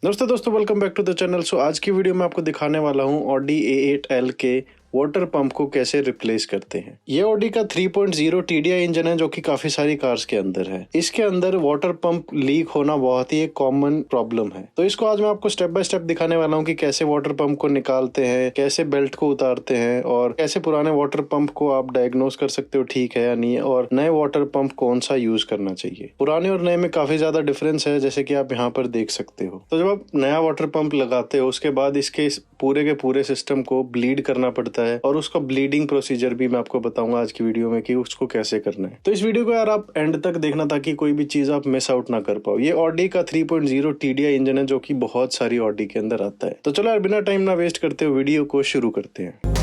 दोस्तों welcome back to the channel. आज की वीडियो में आपको दिखाने वाला हूँ ऑडी A8L के वाटर पंप को कैसे रिप्लेस करते हैं। ये ऑडी का 3.0 TDI इंजन है जो कि काफी सारी कार्स के अंदर है। इसके अंदर वाटर पंप लीक होना बहुत ही एक कॉमन प्रॉब्लम है। तो इसको आज मैं आपको स्टेप बाय स्टेप दिखाने वाला हूँ कि कैसे वाटर पंप को निकालते हैं, कैसे बेल्ट को उतारते हैं और कैसे पुराने वाटर पंप को आप डायग्नोस कर सकते हो ठीक है या नहीं है, और नए वाटर पंप कौन सा यूज करना चाहिए। पुराने और नए में काफी ज्यादा डिफरेंस है, जैसे कि आप यहाँ पर देख सकते हो। तो जब आप नया वाटर पंप लगाते हो उसके बाद इसके पूरे के पूरे सिस्टम को ब्लीड करना पड़ता है, और उसका ब्लीडिंग प्रोसीजर भी मैं आपको बताऊंगा आज की वीडियो में कि उसको कैसे करना है। तो इस वीडियो को यार आप एंड तक देखना ताकि कोई भी चीज आप मिस आउट ना कर पाओ। ये ऑडी का 3.0 TDI इंजन है जो कि बहुत सारी ऑडी के अंदर आता है। तो चलो यार बिना टाइम ना वेस्ट करते हुए वीडियो को शुरू करते हैं।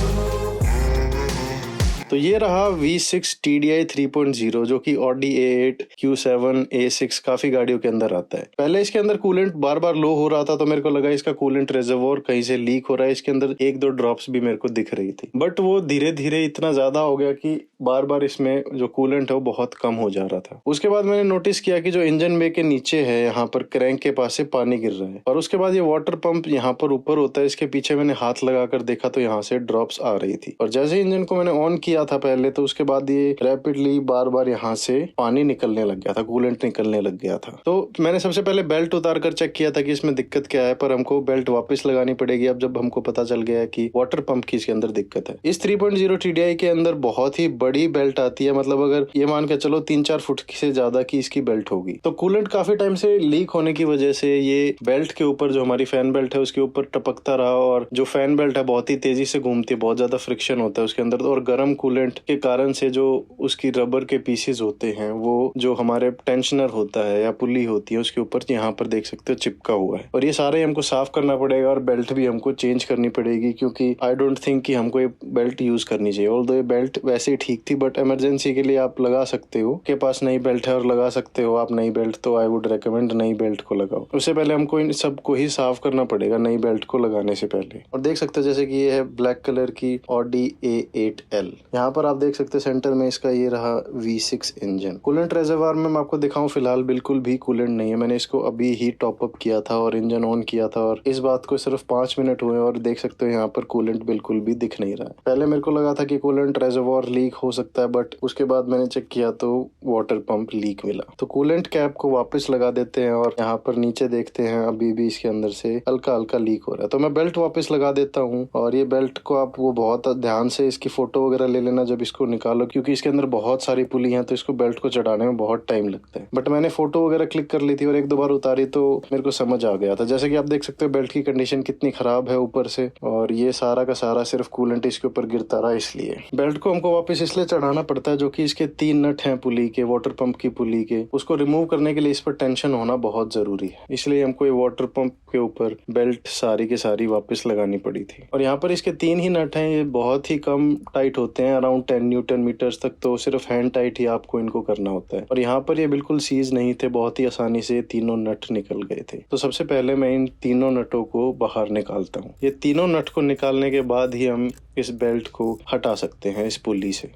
तो ये रहा V6 TDI 3.0 जो कि ऑडी A8, Q7, A6 काफी गाड़ियों के अंदर आता है। पहले इसके अंदर कूलेंट बार बार लो हो रहा था, तो मेरे को लगा इसका कूलेंट रिजर्वोयर कहीं से लीक हो रहा है। इसके अंदर एक दो ड्रॉप्स भी मेरे को दिख रही थी, बट वो धीरे धीरे इतना ज्यादा हो गया कि बार बार इसमें जो कूलेंट है वो बहुत कम हो जा रहा था। उसके बाद मैंने नोटिस किया कि जो इंजन बे के नीचे है, यहाँ पर क्रैंक के पास से पानी गिर रहा है, और उसके बाद ये वाटर पंप यहाँ पर ऊपर होता है, इसके पीछे मैंने हाथ लगाकर देखा तो यहाँ से ड्रॉप्स आ रही थी। और जैसे इंजन को मैंने ऑन किया था पहले, तो उसके बाद ये रैपिडली बार बार यहाँ से पानी निकलने लग गया था, कूलेंट निकलने लग गया था। तो मैंने सबसे पहले बेल्ट उतार कर चेक किया था कि इसमें दिक्कत क्या है, पर हमको बेल्ट वापस लगानी पड़ेगी अब जब हमको पता चल गया है कि वाटर पंप की इसके अंदर दिक्कत है। इस 3.0 TDI के अंदर बहुत ही बड़ी बेल्ट आती है, मतलब अगर ये मान के चलो 3-4 फुट से ज्यादा की इसकी बेल्ट होगी। तो कूलेंट काफी टाइम से लीक होने की वजह से ये बेल्ट के ऊपर, जो हमारी फैन बेल्ट है उसके ऊपर टपकता रहा, और जो फैन बेल्ट है बहुत ही तेजी से घूमती है, बहुत ज्यादा फ्रिक्शन होता है उसके अंदर, और गर्म कूलेंट के कारण से जो उसकी रबर के पीसेस होते हैं, वो जो हमारे टेंशनर होता है या पुली होती है उसके ऊपर यहाँ पर देख सकते हो चिपका हुआ है, और ये सारे हमको साफ करना पड़ेगा, और बेल्ट भी हमको चेंज करनी पड़ेगी, क्योंकि आई डोंट थिंक कि हमको ये बेल्ट यूज करनी चाहिए। ऑल्दो ये बेल्ट वैसे ही ठीक थी, बट इमरजेंसी के लिए आप लगा सकते हो, के पास नई बेल्ट है और लगा सकते हो आप नई बेल्ट, तो आई वुड रेकमेंड नई बेल्ट को लगाओ। उससे पहले हमको इन सबको ही साफ करना पड़ेगा नई बेल्ट को लगाने से पहले। और देख सकते हो जैसे कि ये है ब्लैक कलर की ऑडी A8L। यहाँ पर आप देख सकते हैं सेंटर में इसका ये रहा V6 इंजन। कूलेंट रेजर्वायर में मैं आपको दिखाऊं, फिलहाल बिल्कुल भी कूलेंट नहीं है। मैंने इसको अभी ही टॉप अप किया था और इंजन ऑन किया था, और इस बात को सिर्फ 5 मिनट हुए, और देख सकते हो यहाँ पर कूलेंट बिल्कुल भी दिख नहीं रहा है। पहले मेरे को लगा था कि कूलेंट रेजर्वायर लीक हो सकता है, बट उसके बाद मैंने चेक किया तो वाटर पंप लीक मिला। तो कूलेंट कैप को वापस लगा देते हैं, और यहाँ पर नीचे देखते हैं अभी भी इसके अंदर से हल्का हल्का लीक हो रहा है। तो मैं बेल्ट वापस लगा देता हूँ, और ये बेल्ट को आप वो बहुत ध्यान से इसकी फोटो वगैरह ले लेना जब इसको निकालो, क्योंकि इसके अंदर बहुत सारी पुली हैं, तो इसको बेल्ट को चढ़ाने में बहुत टाइम लगता है। बट मैंने फोटो वगैरह क्लिक कर ली थी और एक दो बार उतारी तो मेरे को समझ आ गया था। जैसे कि आप देख सकते हो बेल्ट की कंडीशन कितनी खराब है ऊपर से, और ये सारा का सारा सिर्फ कूलेंट इसके ऊपर गिरता रहा। इसलिए बेल्ट को हमको वापस इसलिए चढ़ाना पड़ता है, जो कि इसके 3 नट हैं पुली के, वाटर पंप की पुली के, उसको रिमूव करने के लिए इस पर टेंशन होना बहुत जरूरी है। इसलिए हमको ये वाटर पंप के ऊपर बेल्ट सारी की सारी वापस लगानी पड़ी थी। और यहाँ पर इसके 3 ही नट हैं, ये बहुत ही कम टाइट होते हैं, अराउंड 10 न्यूटन मीटर्स तक, तो सिर्फ हैंड टाइट ही आपको इनको करना होता है। और यहाँ पर ये बिल्कुल सीज नहीं थे, बहुत ही आसानी से तीनों नट निकल गए थे। तो सबसे पहले मैं इन तीनों नटों को बाहर निकालता हूँ। ये तीनों नट को निकालने के बाद ही हम इस बेल्ट को हटा सकते हैं इस पुली से।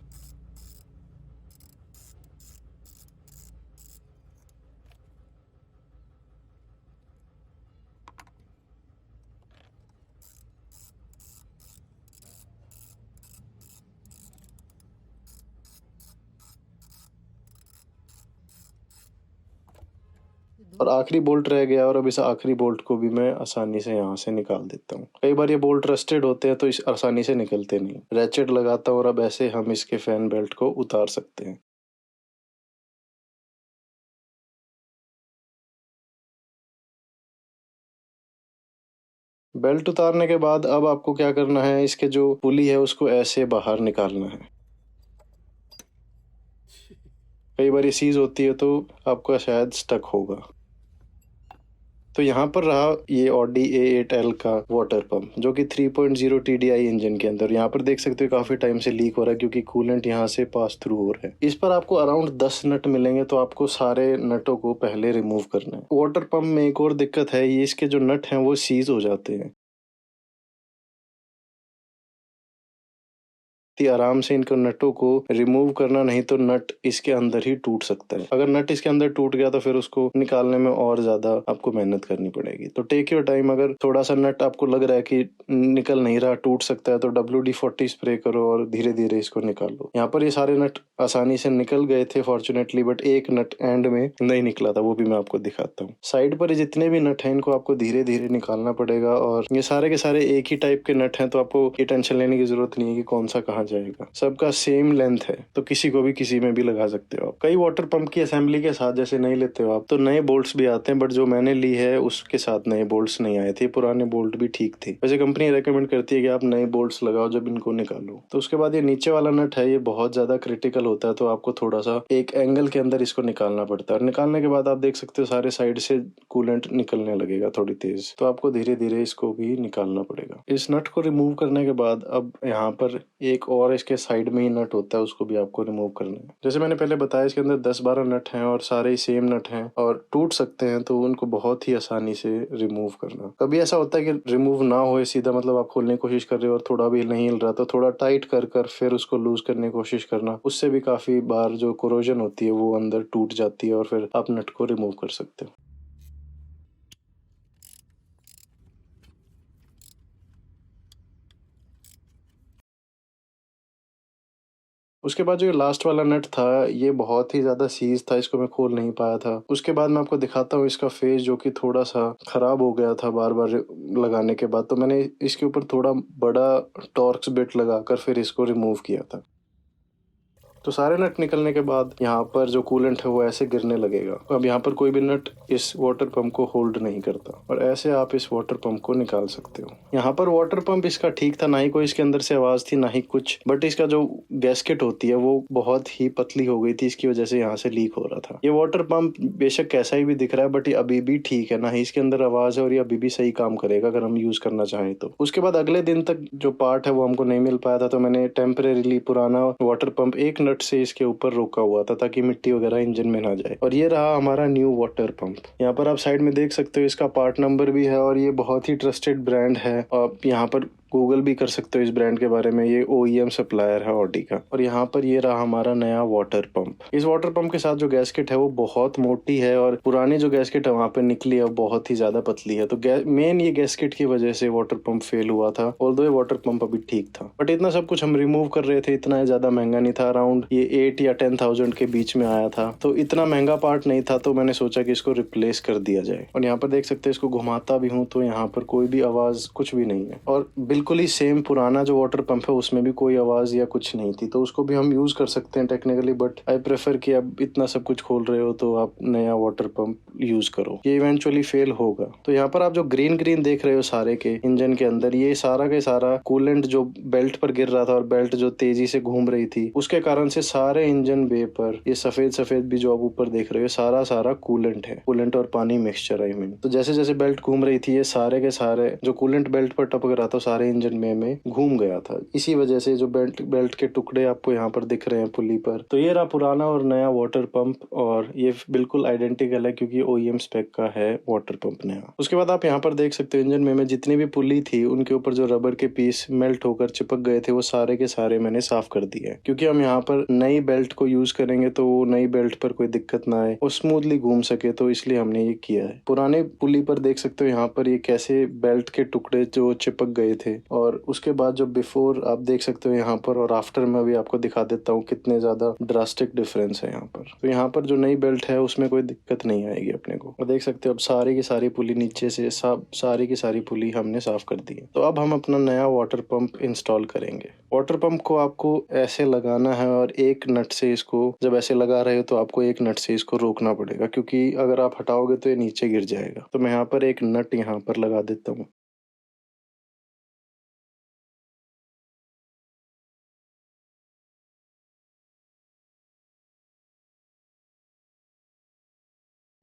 और आखिरी बोल्ट रह गया, और अब इस आखिरी बोल्ट को भी मैं आसानी से यहाँ से निकाल देता हूँ। कई बार ये बोल्ट रस्टेड होते हैं तो इस आसानी से निकलते नहीं। रैचेट लगाता हूँ और अब ऐसे हम इसके फैन बेल्ट को उतार सकते हैं। बेल्ट उतारने के बाद अब आपको क्या करना है, इसके जो पुली है उसको ऐसे बाहर निकालना है। कई बार ये सीज होती है तो आपका शायद स्टक होगा। तो यहाँ पर रहा ये ऑडी A8L का वाटर पंप, जो कि 3.0 TDI इंजन के अंदर। यहाँ पर देख सकते हो काफी टाइम से लीक हो रहा है, क्योंकि कूलेंट यहाँ से पास थ्रू हो रहा है। इस पर आपको अराउंड 10 नट मिलेंगे, तो आपको सारे नटों को पहले रिमूव करना है। वाटर पंप में एक और दिक्कत है, ये इसके जो नट हैं वो सीज हो जाते हैं। इतनी आराम से इनको नटों को रिमूव करना, नहीं तो नट इसके अंदर ही टूट सकता है। अगर नट इसके अंदर टूट गया तो फिर उसको निकालने में और ज्यादा आपको मेहनत करनी पड़ेगी। तो टेक योर टाइम। अगर थोड़ा सा नट आपको लग रहा है कि निकल नहीं रहा, टूट सकता है, तो WD-40 स्प्रे करो और धीरे धीरे इसको निकाल लो। यहाँ पर ये सारे नट आसानी से निकल गए थे फॉर्चुनेटली, बट एक नट एंड में नहीं निकला था, वो भी मैं आपको दिखाता हूँ। साइड पर जितने भी नट हैं इनको आपको धीरे धीरे निकालना पड़ेगा, और ये सारे के सारे एक ही टाइप के नट हैं, तो आपको ये टेंशन लेने की जरूरत नहीं है कि कौन सा कहाँ जाएगा। सबका सेम लेंथ है, तो किसी को भी किसी में भी लगा सकते हो आप। कई वाटर पंप की असेंबली के साथ जैसे नहीं लेते हो आप, तो नए बोल्ट्स भी आते हैं, बट जो मैंने ली है उसके साथ नए बोल्ट्स नहीं आए थे, पुराने बोल्ट भी ठीक थे। वैसे कंपनी रेकमेंड करती है कि आप नए बोल्ट्स लगाओ जब इनको निकालो। तो उसके बाद ये नीचे वाला नट है, ये बहुत ज्यादा क्रिटिकल होता है, तो आपको थोड़ा सा एक एंगल के अंदर इसको निकालना पड़ता है। और निकालने के बाद आप देख सकते हो सारे साइड से कूलेंट निकलने लगेगा थोड़ी तेज, तो आपको धीरे धीरे इसको भी निकालना पड़ेगा। इस नट को रिमूव करने के बाद अब यहाँ पर एक और इसके साइड में ही नट होता है, उसको भी आपको रिमूव करना है। जैसे मैंने पहले बताया, इसके अंदर 10-12 नट हैं और सारे ही सेम नट हैं और टूट सकते हैं, तो उनको बहुत ही आसानी से रिमूव करना। कभी ऐसा होता है कि रिमूव ना हो सीधा, मतलब आप खोलने की कोशिश कर रहे हो और थोड़ा भी नहीं हिल रहा, तो थोड़ा टाइट कर कर फिर उसको लूज करने की कोशिश करना। उससे भी काफी बार जो कोरोजन होती है वो अंदर टूट जाती है और फिर आप नट को रिमूव कर सकते हो। उसके बाद जो ये लास्ट वाला नट था, ये बहुत ही ज्यादा सीज था, इसको मैं खोल नहीं पाया था। उसके बाद मैं आपको दिखाता हूँ इसका फेस, जो कि थोड़ा सा खराब हो गया था बार बार लगाने के बाद, तो मैंने इसके ऊपर थोड़ा बड़ा टॉर्क्स बिट लगाकर फिर इसको रिमूव किया था। तो सारे नट निकलने के बाद यहाँ पर जो कूलेंट है वो ऐसे गिरने लगेगा। अब यहाँ पर कोई भी नट इस वाटर पंप को होल्ड नहीं करता, और ऐसे आप इस वाटर पंप को निकाल सकते हो। यहाँ पर वाटर पंप इसका ठीक था, ना ही कोई इसके अंदर से आवाज थी ना ही कुछ, बट इसका जो गैस्केट होती है वो बहुत ही पतली हो गई थी, इसकी वजह से यहाँ से लीक हो रहा था। ये वाटर पंप बेशक कैसा ही भी दिख रहा है, बट ये अभी भी ठीक है, ना ही इसके अंदर आवाज है, और ये अभी भी सही काम करेगा अगर हम यूज करना चाहें तो। उसके बाद अगले दिन तक जो पार्ट है वो हमको नहीं मिल पाया था, तो मैंने टेम्परेरीली पुराना वाटर पंप एक नट से इसके ऊपर रोका हुआ था ताकि मिट्टी वगैरह इंजन में ना जाए। और ये रहा हमारा न्यू वाटर पंप। यहाँ पर आप साइड में देख सकते हो इसका पार्ट नंबर भी है, और ये बहुत ही ट्रस्टेड ब्रांड है। आप यहाँ पर गूगल भी कर सकते हो इस ब्रांड के बारे में, ये OEM सप्लायर है ऑडी का। और यहाँ पर ये रहा हमारा नया वाटर पंप। इस वाटर पंप के साथ जो गैस्केट है वो बहुत मोटी है, और पुरानी जो गैस्केट है वहाँ पे निकली है वो बहुत ही ज्यादा पतली है। तो मेन ये गैस्केट की वजह से वाटर पंप फेल हुआ था, ऑल्दो ये वाटर पंप अभी ठीक था। बट इतना सब कुछ हम रिमूव कर रहे थे, इतना ज्यादा महंगा नहीं था, अराउंड ये 8 या 10,000 के बीच में आया था, तो इतना महंगा पार्ट नहीं था। तो मैंने सोचा कि इसको रिप्लेस कर दिया जाए। और यहाँ पर देख सकते हैं, इसको घुमाता भी हूँ तो यहाँ पर कोई भी आवाज कुछ भी नहीं है, और बिल्कुल ही सेम पुराना जो वाटर पंप है उसमें भी कोई आवाज या कुछ नहीं थी, तो उसको भी हम यूज कर सकते हैं टेक्निकली। बट आई प्रेफर कि अब इतना सब कुछ खोल रहे हो तो आप नया वाटर पंप यूज करो, ये इवेंचुअली फेल होगा। तो यहाँ पर आप जो ग्रीन ग्रीन देख रहे हो सारे के इंजन के अंदर, ये सारा के सारा कूलेंट जो बेल्ट पर गिर रहा था, और बेल्ट जो तेजी से घूम रही थी उसके कारण से सारे इंजन बे पर ये सफेद सफेद भी जो आप ऊपर देख रहे हो, सारा सारा कूलेंट है, कूलेंट और पानी मिक्सचर आई मीन। तो जैसे जैसे बेल्ट घूम रही थी, ये सारे के सारे जो कूलेंट बेल्ट पर टपक रहा था सारे इंजन में घूम गया था। इसी वजह से जो बेल्ट के टुकड़े आपको यहाँ पर दिख रहे हैं पुली पर। तो ये रहा पुराना और नया वाटर पंप, और ये बिल्कुल आइडेंटिकल है क्योंकि OEM स्पेक का है वाटर पंप नया। उसके बाद आप यहाँ पर देख सकते हो इंजन में जितनी भी पुली थी उनके ऊपर जो रबर के पीस मेल्ट होकर चिपक गए थे, वो सारे के सारे मैंने साफ कर दिए, क्योंकि हम यहाँ पर नई बेल्ट को यूज करेंगे तो वो नई बेल्ट पर कोई दिक्कत ना आए, वो स्मूथली घूम सके, तो इसलिए हमने ये किया है। पुराने पुली पर देख सकते हो यहाँ पर ये कैसे बेल्ट के टुकड़े जो चिपक गए थे, और उसके बाद जो बिफोर आप देख सकते हो यहाँ पर, और आफ्टर में भी आपको दिखा देता हूँ कितने ज्यादा ड्रास्टिक डिफरेंस है यहाँ पर। तो यहाँ पर जो नई बेल्ट है उसमें कोई दिक्कत नहीं आएगी अपने को, और देख सकते हो अब सारी की सारी पुली नीचे से सारी की सारी पुली हमने साफ कर दी है। तो अब हम अपना नया वाटर पंप इंस्टॉल करेंगे। वाटर पंप को आपको ऐसे लगाना है, और एक नट से इसको जब ऐसे लगा रहे हो तो आपको एक नट से इसको रोकना पड़ेगा, क्योंकि अगर आप हटाओगे तो ये नीचे गिर जाएगा। तो मैं यहाँ पर एक नट यहाँ पर लगा देता हूँ।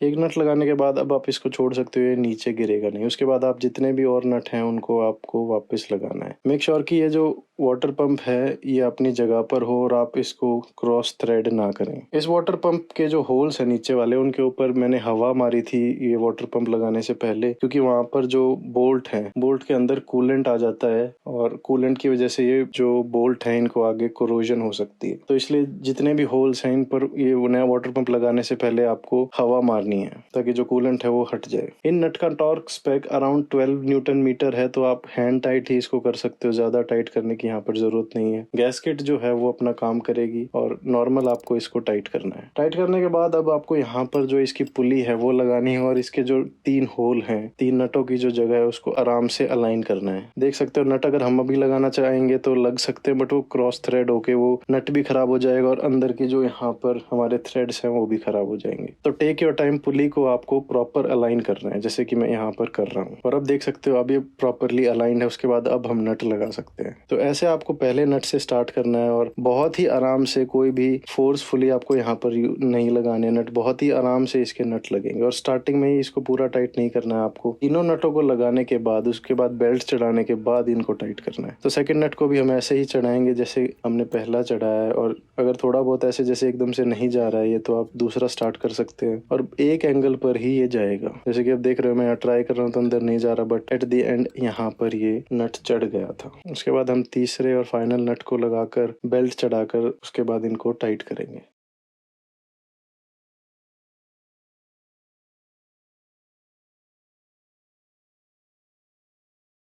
एक नट लगाने के बाद अब आप इसको छोड़ सकते हो, ये नीचे गिरेगा नहीं। उसके बाद आप जितने भी और नट हैं उनको आपको वापस लगाना है। मेक श्योर कि ये जो वाटर पंप है ये अपनी जगह पर हो और आप इसको क्रॉस थ्रेड ना करें। इस वाटर पंप के जो होल्स है नीचे वाले उनके ऊपर मैंने हवा मारी थी ये वाटर पंप लगाने से पहले, क्योंकि वहां पर जो बोल्ट है, बोल्ट के अंदर कूलेंट आ जाता है और कूलेंट की वजह से ये जो बोल्ट है इनको आगे कोरोजन हो सकती है। तो इसलिए जितने भी होल्स हैं इन पर ये नया वाटर पंप लगाने से पहले आपको हवा मारनी है ताकि जो कूलेंट है वो हट जाए। इन नट का torque spec around 12 newton metre है, तो आप हैंड टाइट ही इसको कर सकते हो, ज्यादा टाइट करने की यहाँ पर जरूरत नहीं है। गैस्केट जो है वो अपना काम करेगी और नॉर्मल आपको इसको टाइट करना है। टाइट करने के बाद अब आपको यहाँ पर जो इसकी पुली है वो लगानी है और इसके जो 3 होल हैं, 3 नटों की जो जगह है उसको आराम से अलाइन करना है। देख सकते हो नट अगर हम अभी लगाना चाहेंगे तो लग सकते हैं, बट वो क्रॉस थ्रेड होके वो नट भी खराब हो जाएगा और अंदर की जो यहाँ पर हमारे थ्रेड्स हैं वो भी खराब हो जाएंगे। तो टेक योर टाइम, पुली को आपको प्रॉपर अलाइन करना है जैसे कि मैं यहाँ पर कर रहा हूँ। और अब देख सकते हो अब ये प्रॉपरली अलाइंड है। उसके बाद अब हम नट लगा सकते हैं। तो ऐसे आपको पहले नट से स्टार्ट करना है और बहुत ही आराम से, कोई भी फोर्सफुली आपको यहाँ पर नहीं लगाने नट, बहुत ही आराम से इसके नट लगेंगे। और स्टार्टिंग में ही इसको पूरा टाइट नहीं करना है आपको, तीनों नटों को लगाने के बाद उसके बाद बेल्ट चढ़ाने के बाद इनको टाइट करना है। तो सेकंड नट को भी हम ऐसे ही चढ़ाएंगे जैसे हमने पहला चढ़ाया है, और अगर थोड़ा बहुत ऐसे जैसे एकदम से नहीं जा रहा है ये तो आप दूसरा स्टार्ट कर सकते हैं और एक एंगल पर ही ये जाएगा। जैसे कि आप देख रहे हो मैं यहाँ ट्राई कर रहा हूँ तो अंदर नहीं जा रहा, बट एट द एंड यहाँ पर ये नट चढ़ गया था। उसके बाद हम तीसरे और फाइनल नट को लगाकर बेल्ट चढ़ाकर उसके बाद इनको टाइट करेंगे।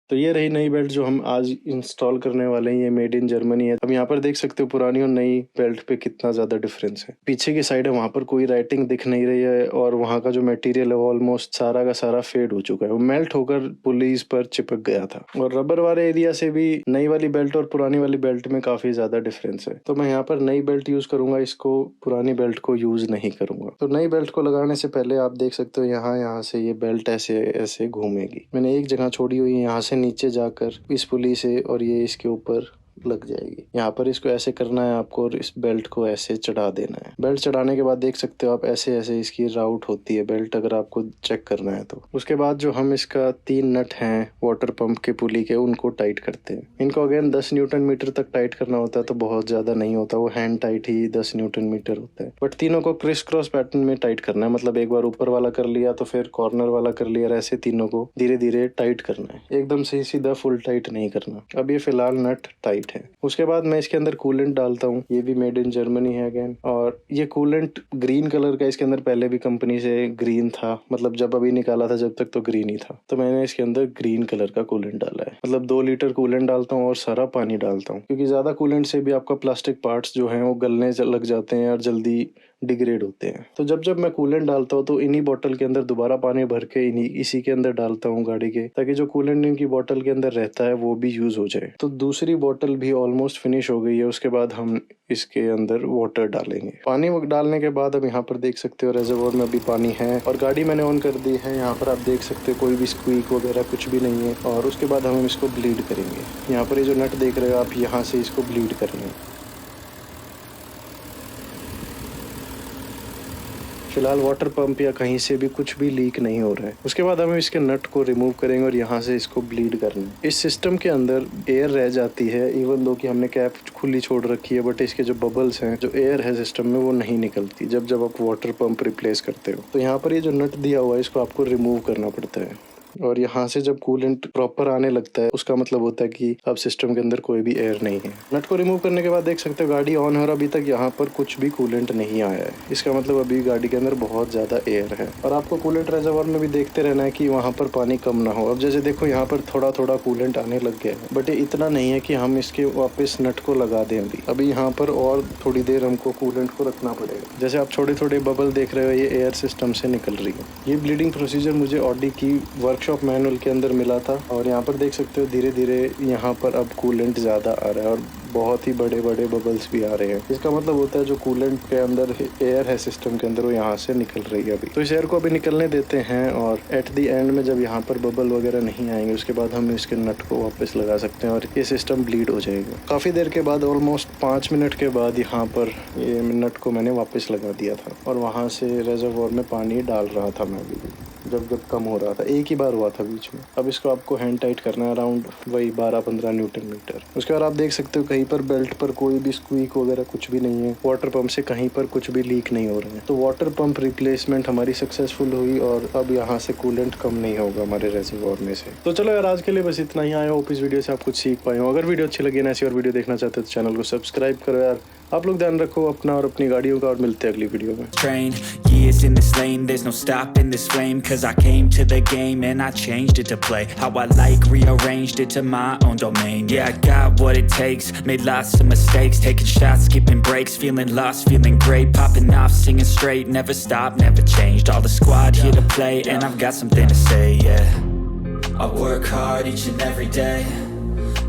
तो ये रही नई बेल्ट जो हम आज इंस्टॉल करने वाले हैं। ये मेड इन जर्मनी है। अब यहाँ पर देख सकते हो पुरानी और नई बेल्ट पे कितना ज्यादा डिफरेंस है। पीछे की साइड है वहां पर कोई राइटिंग दिख नहीं रही है और वहां का जो मटेरियल है वो ऑलमोस्ट सारा का सारा फेड हो चुका है, वो मेल्ट होकर पुलीज पर चिपक गया था। और रबर वाले एरिया से भी नई वाली बेल्ट और पुरानी वाली बेल्ट में काफी ज्यादा डिफरेंस है। तो मैं यहाँ पर नई बेल्ट यूज करूंगा, इसको पुरानी बेल्ट को यूज नहीं करूंगा। तो नई बेल्ट को लगाने से पहले आप देख सकते हो यहाँ से ये बेल्ट ऐसे ऐसे घूमेगी। मैंने एक जगह छोड़ी हुई है, यहाँ से नीचे जाकर इस पुली से और ये इसके ऊपर लग जाएगी। यहाँ पर इसको ऐसे करना है आपको और इस बेल्ट को ऐसे चढ़ा देना है। बेल्ट चढ़ाने के बाद देख सकते हो आप ऐसे ऐसे इसकी राउट होती है बेल्ट, अगर आपको चेक करना है तो। उसके बाद जो हम इसका 3 नट हैं वाटर पंप के पुली के उनको टाइट करते हैं। इनको अगेन 10 न्यूटन मीटर तक टाइट करना होता है, तो बहुत ज्यादा नहीं होता, वो हैंड टाइट ही 10 न्यूटन मीटर होता है। बट तीनों को क्रिस क्रॉस पैटर्न में टाइट करना है, मतलब एक बार ऊपर वाला कर लिया तो फिर कॉर्नर वाला कर लिया, ऐसे तीनों को धीरे धीरे टाइट करना है, एकदम से सीधा फुल टाइट नहीं करना। अब ये फिलहाल नट टाइट है। उसके बाद मैं इसके अंदर कूलेंट डालता हूँ, ये भी मेड इन जर्मनी है अगेन। और ये कूलेंट ग्रीन कलर का, इसके अंदर पहले भी कंपनी से ग्रीन था, मतलब जब अभी निकाला था जब तक तो ग्रीन ही था, तो मैंने इसके अंदर ग्रीन कलर का कूलेंट डाला है। मतलब 2 लीटर कूलेंट डालता हूँ और सारा पानी डालता हूँ, क्योंकि ज्यादा कूलेंट से भी आपका प्लास्टिक पार्ट्स जो हैं वो गलने लग जाते हैं और जल्दी डिग्रेड होते हैं। तो जब जब मैं कूलेंट डालता हूँ तो इन्हीं बोतल के अंदर दोबारा पानी भर के इसी के अंदर डालता हूँ गाड़ी के, ताकि जो कूलेंट इनकी बोतल के अंदर रहता है वो भी यूज हो जाए। तो दूसरी बोतल भी ऑलमोस्ट फिनिश हो गई है। उसके बाद हम इसके अंदर वाटर डालेंगे। पानी डालने के बाद अब यहाँ पर देख सकते हो रेजर्वोयर में अभी पानी है और गाड़ी मैंने ऑन कर दी है। यहाँ पर आप देख सकते हो कोई भी स्क्वीक वगैरह कुछ भी नहीं है। और उसके बाद हम इसको ब्लीड करेंगे। यहाँ पर ये जो नट देख रहे हो आप, यहाँ से इसको ब्लीड करेंगे। फिलहाल वाटर पंप या कहीं से भी कुछ भी लीक नहीं हो रहा है। उसके बाद हम इसके नट को रिमूव करेंगे और यहाँ से इसको ब्लीड करना है। इस सिस्टम के अंदर एयर रह जाती है, इवन दो कि हमने कैप खुली छोड़ रखी है, बट इसके जो बबल्स हैं, जो एयर है सिस्टम में, वो नहीं निकलती जब आप वाटर पंप रिप्लेस करते हो। तो यहाँ पर ये जो नट दिया हुआ है इसको आपको रिमूव करना पड़ता है। और यहाँ से जब कूलेंट प्रॉपर आने लगता है उसका मतलब होता है कि अब सिस्टम के अंदर कोई भी एयर नहीं है। नट को रिमूव करने के बाद देख सकते हो गाड़ी ऑन है और अभी तक यहाँ पर कुछ भी कूलेंट नहीं आया है। इसका मतलब अभी गाड़ी के अंदर बहुत ज्यादा एयर है। और आपको कूलेंट रेजर्वोयर में भी देखते रहना है कि वहाँ पर पानी कम ना हो। अब जैसे देखो यहाँ पर थोड़ा थोड़ा कूलेंट आने लग गया है, बट ये इतना नहीं है कि हम इसके वापस नट को लगा दें। अभी यहाँ पर और थोड़ी देर हमको कूलेंट को रखना पड़ेगा। जैसे आप छोटे छोटे बबल देख रहे हो, ये एयर सिस्टम से निकल रही है। ये ब्लीडिंग प्रोसीजर मुझे ऑडी की वर्कशॉप मैनुअल के अंदर मिला था। और यहाँ पर देख सकते हो धीरे धीरे यहाँ पर अब कूलेंट ज्यादा आ रहा है और बहुत ही बड़े बड़े बबल्स भी आ रहे हैं। इसका मतलब होता है जो कूलेंट के अंदर एयर है सिस्टम के अंदर, वो यहाँ से निकल रही है अभी। तो इस एयर को अभी निकलने देते हैं और एट द एंड में जब यहाँ पर बबल वगैरह नहीं आएंगे उसके बाद हम इसके नट को वापस लगा सकते हैं और ये सिस्टम ब्लीड हो जाएगा। काफी देर के बाद, ऑलमोस्ट 5 मिनट के बाद, यहाँ पर ये नट को मैंने वापस लगा दिया था और वहाँ से रेजर्वोयर में पानी डाल रहा था मैं अभी। जब जब कम हो रहा था, एक ही बार हुआ था बीच में। अब इसको आपको हैंड टाइट करना है अराउंड वही 12-15 न्यूटन मीटर। उसके बाद आप देख सकते हो कहीं पर बेल्ट पर कोई भी स्क्वीक वगैरह कुछ भी नहीं है, वाटर पंप से कहीं पर कुछ भी लीक नहीं हो रहा है। तो वाटर पंप रिप्लेसमेंट हमारी सक्सेसफुल हुई और अब यहाँ से कूलेंट कम नहीं होगा हमारे रेजर्वोयर में से। तो चलो यार, आज के लिए बस इतना ही। आई होप इस वीडियो से आप कुछ सीख पाए हो। अगर वीडियो अच्छी लगी ना, ऐसी और वीडियो देखना चाहते हो तो चैनल को सब्सक्राइब करो यार। आप लोग ध्यान रखो अपना और अपनी गाड़ियों का, और मिलते हैं अगली वीडियो में। Train years in this lane, there's no stopping this flame. Cause I came to the game and I changed it to play how I like, rearranged it to my own domain. Yeah, I got what it takes, made lots of mistakes, taking shots, skipping breaks, feeling lost, feeling great, popping off, singing straight, never stopped, never changed. All the squad here to play and I've got something to say, yeah. I work hard each and every day,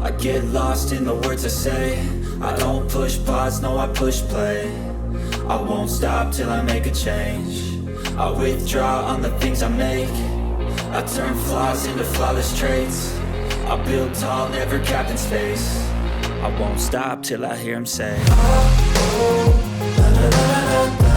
I get lost in the words I say. I don't push pause, no I push play. I won't stop till I make a change. I withdraw on the things I make. I turn flaws into flawless traits. I build tall, never capped in space. I won't stop till I hear him say, oh, oh, la, la, la, la, la.